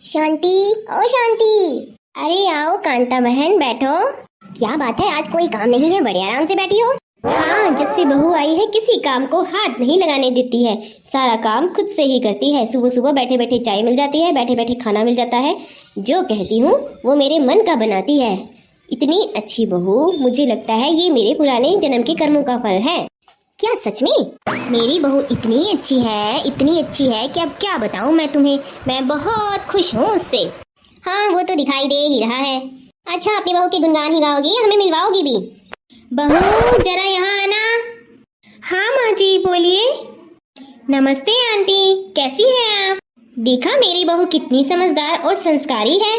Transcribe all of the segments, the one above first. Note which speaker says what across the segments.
Speaker 1: शांति, ओ शांति। अरे आओ कांता बहन, बैठो। क्या बात है, आज कोई काम नहीं है, बड़े आराम से बैठी हो। हाँ, जब से बहू आई है किसी काम को हाथ नहीं लगाने देती है, सारा काम खुद से ही करती है। सुबह सुबह बैठे बैठे चाय मिल जाती है, बैठे बैठे खाना मिल जाता है। जो कहती हूँ वो मेरे मन का बनाती है। इतनी अच्छी बहू, मुझे लगता है ये मेरे पुराने जन्म के कर्मों का फल है। क्या सच में? मेरी बहू इतनी अच्छी है कि अब क्या बताऊं मैं तुम्हें। मैं बहुत खुश हूँ उससे। हाँ, वो तो दिखाई दे ही रहा है। अच्छा, अपनी बहू के गुणगान ही गाओगी, हमें मिलवाओगी भी? बहू जरा यहाँ आना। हाँ माँ जी, बोलिए। नमस्ते आंटी, कैसी हैं आप? देखा मेरी बहू कितनी समझदार और संस्कारी है।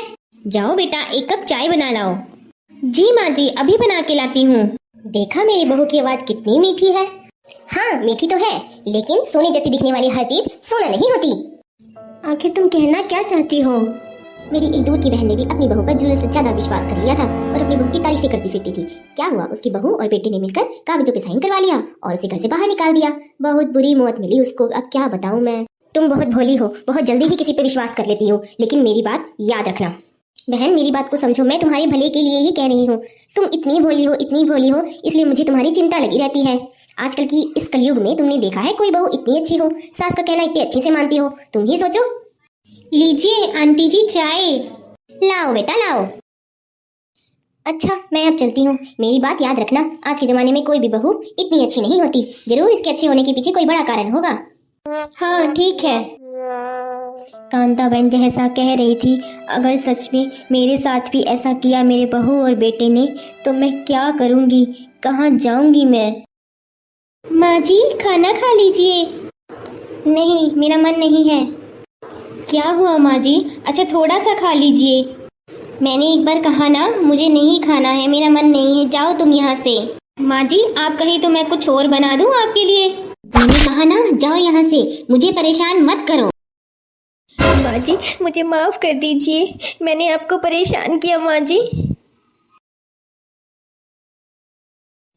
Speaker 1: जाओ बेटा, एक कप चाय बना लाओ। जी माँ जी, अभी बना के लाती हूँ। देखा मेरी बहू की आवाज कितनी मीठी है। हाँ, मीठी तो है, लेकिन सोने जैसी दिखने वाली हर चीज सोना नहीं होती। आखिर तुम कहना क्या चाहती हो? मेरी एक दूर की बहन ने भी अपनी बहू पर जरूरत से ज्यादा विश्वास कर लिया था और अपनी बहू की तारीफें करती फिरती थी। क्या हुआ, उसकी बहू और बेटे ने मिलकर कागजों पे साइन करवा लिया और उसे घर से बाहर निकाल दिया। बहुत बुरी मौत मिली उसको। अब क्या बताऊं मैं। तुम बहुत भोली हो, बहुत जल्दी ही किसी पे विश्वास कर लेती हो, लेकिन मेरी बात याद रखना। बहन, मेरी बात को समझो, मैं तुम्हारे भले के लिए ही कह रही हूँ। तुम इतनी भोली हो, इसलिए मुझे तुम्हारी चिंता लगी रहती है। आजकल की इस कलयुग में तुमने देखा है कोई बहू इतनी अच्छी हो, सास का कहना इतने अच्छे से मानती हो? तुम ही सोचो। लीजिए आंटी जी चाय। लाओ बेटा लाओ। अच्छा, मैं अब चलती हूँ। मेरी बात याद रखना, आज के जमाने में कोई भी बहू इतनी अच्छी नहीं होती। जरूर इसके अच्छे होने के पीछे कोई बड़ा कारण होगा। हाँ ठीक है। कांता बहन जैसा कह रही थी, अगर सच में मेरे साथ भी ऐसा किया मेरे बहू और बेटे ने, तो मैं क्या करूँगी, कहाँ जाऊँगी मैं? माँ जी, खाना खा लीजिए। नहीं, मेरा मन नहीं है। क्या हुआ माँ जी? अच्छा, थोड़ा सा खा लीजिए। मैंने एक बार कहा ना, मुझे नहीं खाना है, मेरा मन नहीं है, जाओ तुम यहाँ से। माँ जी, आप कहीं तो मैं कुछ और बना दूँ आपके लिए। मैंने कहा ना, जाओ यहाँ से, मुझे परेशान मत करो। माँ जी, मुझे माफ कर दीजिए, मैंने आपको परेशान किया माँ जी।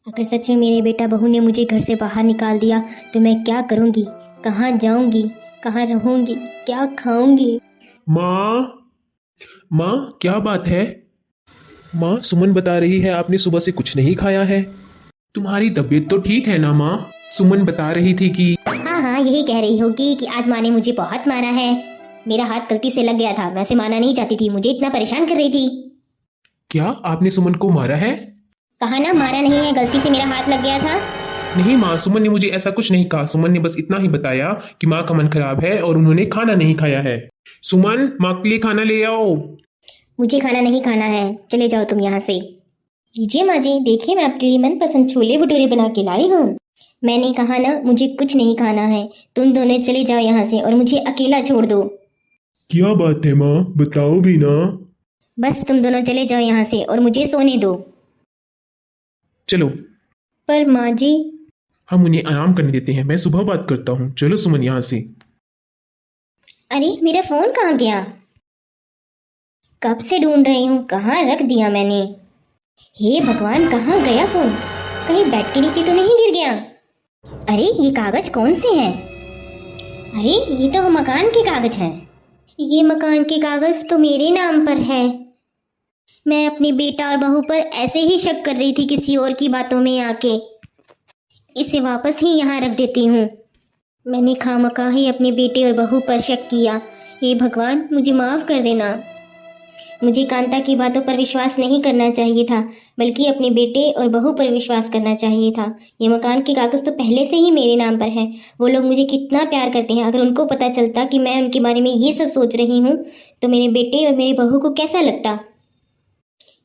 Speaker 1: अगर सच में मेरे बेटा बहू ने मुझे घर से बाहर निकाल दिया तो मैं क्या करूँगी, कहाँ जाऊँगी, कहाँ रहूँगी, क्या खाऊंगी?
Speaker 2: माँ, माँ क्या बात है? माँ, सुमन बता रही है आपने सुबह से कुछ नहीं खाया है। तुम्हारी तबीयत तो ठीक है ना माँ? सुमन बता रही थी कि
Speaker 1: हाँ, यही कह रही होगी कि आज माँ ने मुझे बहुत मारा है। मेरा हाथ गलती से लग गया था, मैं उसे मारना नहीं चाहती थी, मुझे इतना परेशान कर रही थी।
Speaker 2: क्या आपने सुमन को मारा है?
Speaker 1: कहा ना, मारा नहीं है, गलती से मेरा हाथ लग गया था।
Speaker 2: नहीं माँ, सुमन ने मुझे ऐसा कुछ नहीं कहा। सुमन ने बस इतना ही बताया कि माँ का मन खराब है और उन्होंने खाना नहीं खाया है। सुमन, माँ के लिए खाना ले आओ।
Speaker 1: मुझे खाना नहीं खाना है, चले जाओ तुम यहाँ से। लीजिए माँ जी, देखिए मैं आपके लिए मनपसंद छोले भटूरे बना के लाई हूँ। मैंने कहा ना, मुझे कुछ नहीं खाना है, तुम दोनों चले जाओ यहाँ से और मुझे अकेला छोड़ दो।
Speaker 2: क्या बात है माँ, बताओ भी ना।
Speaker 1: बस तुम दोनों चले जाओ यहाँ से और मुझे सोने दो।
Speaker 2: चलो।
Speaker 1: पर माँ जी।
Speaker 2: हम उन्हें आराम करने देते हैं, मैं सुबह बात करता हूँ। चलो सुमन यहाँ से।
Speaker 1: अरे, मेरा फोन कहाँ गया? कब से ढूंढ रही हूँ, कहाँ रख दिया मैंने। हे भगवान, कहाँ गया फोन? कहीं बेड के नीचे तो नहीं गिर गया? अरे, ये कागज कौन से हैं? अरे, ये तो मकान के कागज हैं। ये मकान के कागज तो मेरे नाम पर है। मैं अपने बेटा और बहू पर ऐसे ही शक कर रही थी किसी और की बातों में आके। इसे वापस ही यहाँ रख देती हूँ। मैंने खामखा ही अपने बेटे और बहू पर शक किया। हे भगवान, मुझे माफ कर देना। मुझे कांता की बातों पर विश्वास नहीं करना चाहिए था, बल्कि अपने बेटे और बहू पर विश्वास करना चाहिए था। ये मकान के कागज तो पहले से ही मेरे नाम पर है। वो लोग मुझे कितना प्यार करते हैं, अगर उनको पता चलता कि मैं उनके बारे में ये सब सोच रही हूँ तो मेरे बेटे और मेरी बहू को कैसा लगता।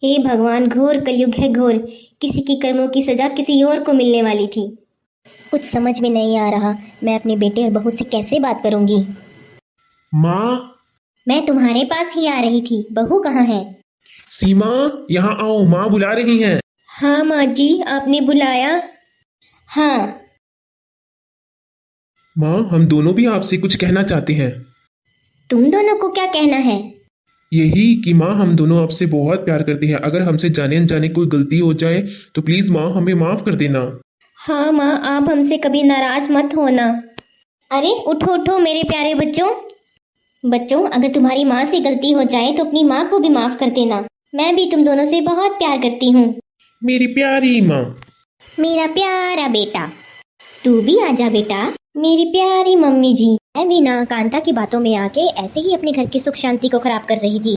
Speaker 1: हे भगवान, घोर कलयुग है घोर। किसी की कर्मों की सजा किसी और को मिलने वाली थी। कुछ समझ में नहीं आ रहा, मैं अपने बेटे और बहू से कैसे बात करूंगी।
Speaker 2: माँ,
Speaker 1: मैं तुम्हारे पास ही आ रही थी, बहू कहाँ है?
Speaker 2: सीमा, यहाँ आओ, माँ बुला रही हैं।
Speaker 1: हाँ माँ जी, आपने बुलाया? हाँ।
Speaker 2: माँ, हम दोनों भी आपसे कुछ कहना चाहते हैं।
Speaker 1: तुम दोनों को क्या कहना है?
Speaker 2: यही कि माँ, हम दोनों आपसे बहुत प्यार करते हैं। अगर हमसे जाने अनजाने कोई गलती हो जाए तो प्लीज माँ, हमें माफ कर देना।
Speaker 1: हाँ माँ, आप हमसे कभी नाराज मत होना। अरे उठो उठो मेरे प्यारे बच्चों। बच्चों, अगर तुम्हारी माँ से गलती हो जाए तो अपनी माँ को भी माफ कर देना। मैं भी तुम दोनों से बहुत प्यार करती हूँ।
Speaker 2: मेरी प्यारी माँ।
Speaker 1: मेरा प्यारा बेटा, तू भी आजा बेटा। मेरी प्यारी मम्मी जी। मैं भी ना कांता की बातों में आके ऐसे ही अपने घर की सुख शांति को खराब कर रही थी।